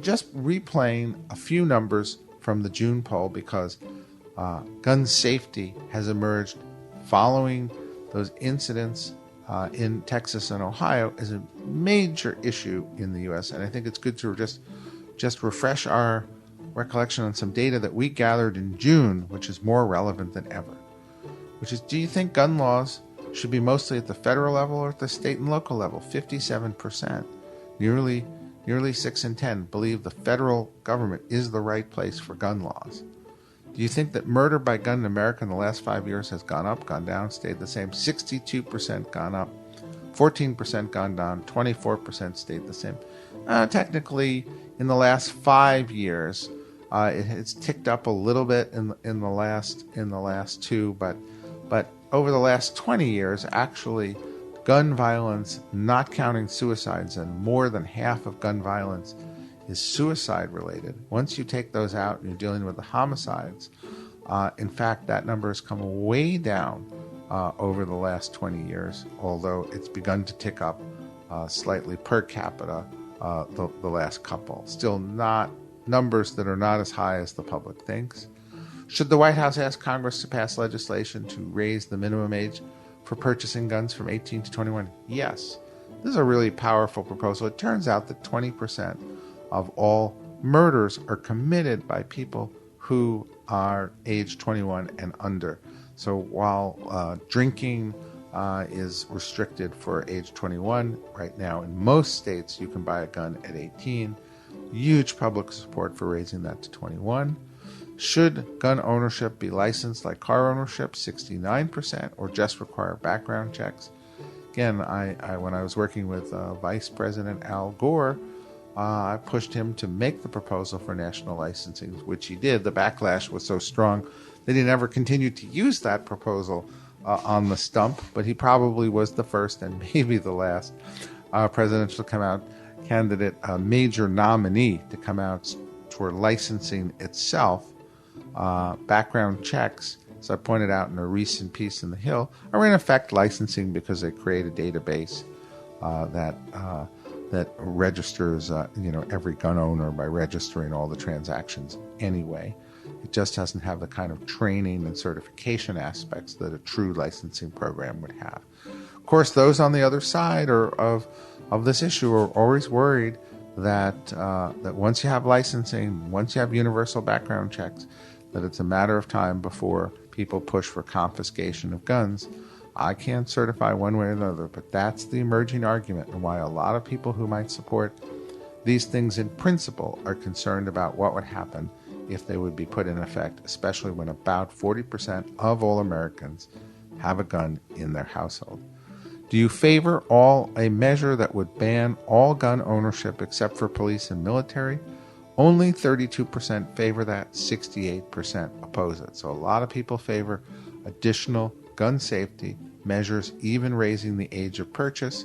just replaying a few numbers from the June poll because gun safety has emerged following those incidents in Texas and Ohio as a major issue in the U.S. And I think it's good to just refresh our recollection on some data that we gathered in June, which is more relevant than ever. Which is, do you think gun laws should be mostly at the federal level or at the state and local level? 57%, nearly 6 in 10 believe the federal government is the right place for gun laws. Do you think that murder by gun in America in the last 5 years has gone up, gone down, stayed the same? 62% gone up, 14% gone down, 24% stayed the same. Technically, in the last 5 years, it's ticked up a little bit in the last two, but over the last 20 years, actually, gun violence, not counting suicides, and more than half of gun violence is suicide related. Once you take those out and you're dealing with the homicides, in fact, that number has come way down over the last 20 years, although it's begun to tick up slightly per capita the last couple. Still not numbers that are not as high as the public thinks. Should the White House ask Congress to pass legislation to raise the minimum age for purchasing guns from 18 to 21? Yes. This is a really powerful proposal. It turns out that 20% of all murders are committed by people who are age 21 and under. So while drinking is restricted for age 21, right now in most states you can buy a gun at 18. Huge public support for raising that to 21. Should gun ownership be licensed like car ownership, 69%, or just require background checks? Again, I when I was working with Vice President Al Gore, I pushed him to make the proposal for national licensing, which he did. The backlash was so strong that he never continued to use that proposal on the stump, but he probably was the first and maybe the last presidential candidate, major nominee to come out for licensing itself. Background checks, as I pointed out in a recent piece in The Hill, are in effect licensing because they create a database that registers every gun owner by registering all the transactions anyway. It just doesn't have the kind of training and certification aspects that a true licensing program would have. Of course, those on the other side of this issue are always worried that once you have licensing, once you have universal background checks, that it's a matter of time before people push for confiscation of guns. I can't certify one way or the other, but that's the emerging argument and why a lot of people who might support these things in principle are concerned about what would happen if they would be put in effect, especially when about 40% of all Americans have a gun in their household. Do you favor a measure that would ban all gun ownership except for police and military? Only 32% favor that, 68% oppose it. So a lot of people favor additional gun safety measures, even raising the age of purchase.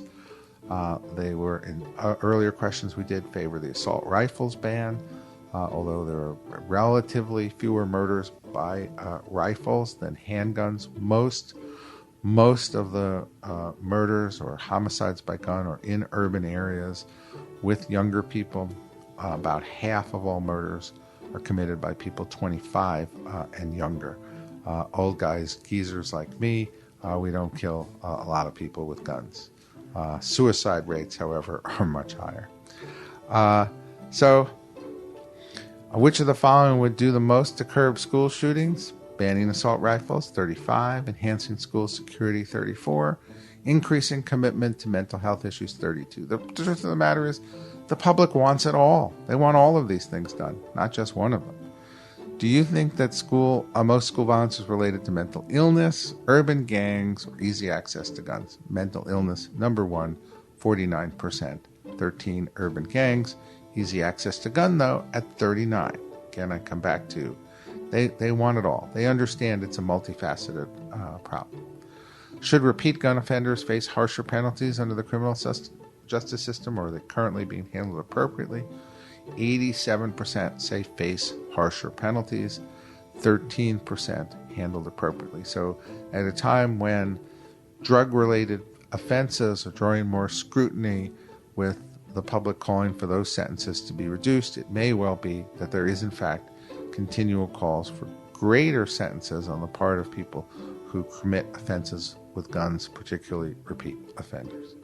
They were, in earlier questions we did, favor the assault rifles ban, although there are relatively fewer murders by rifles than handguns. Most of the murders or homicides by gun are in urban areas with younger people. About half of all murders are committed by people 25 and younger. Old guys, geezers like me, we don't kill a lot of people with guns. Suicide rates, however, are much higher. So, which of the following would do the most to curb school shootings? Banning assault rifles, 35. Enhancing school security, 34. Increasing commitment to mental health issues, 32. The truth of the matter is, the public wants it all. They want all of these things done, not just one of them. Do you think that most school violence is related to mental illness, urban gangs, or easy access to guns? Mental illness, number one, 49%. 13 urban gangs. Easy access to gun, though, at 39. Again, I come back to they want it all. They understand it's a multifaceted problem. Should repeat gun offenders face harsher penalties under the criminal justice system, or are they currently being handled appropriately? 87% say face harsher penalties, 13% handled appropriately. So at a time when drug-related offenses are drawing more scrutiny with the public calling for those sentences to be reduced, it may well be that there is in fact continual calls for greater sentences on the part of people who commit offenses with guns, particularly repeat offenders.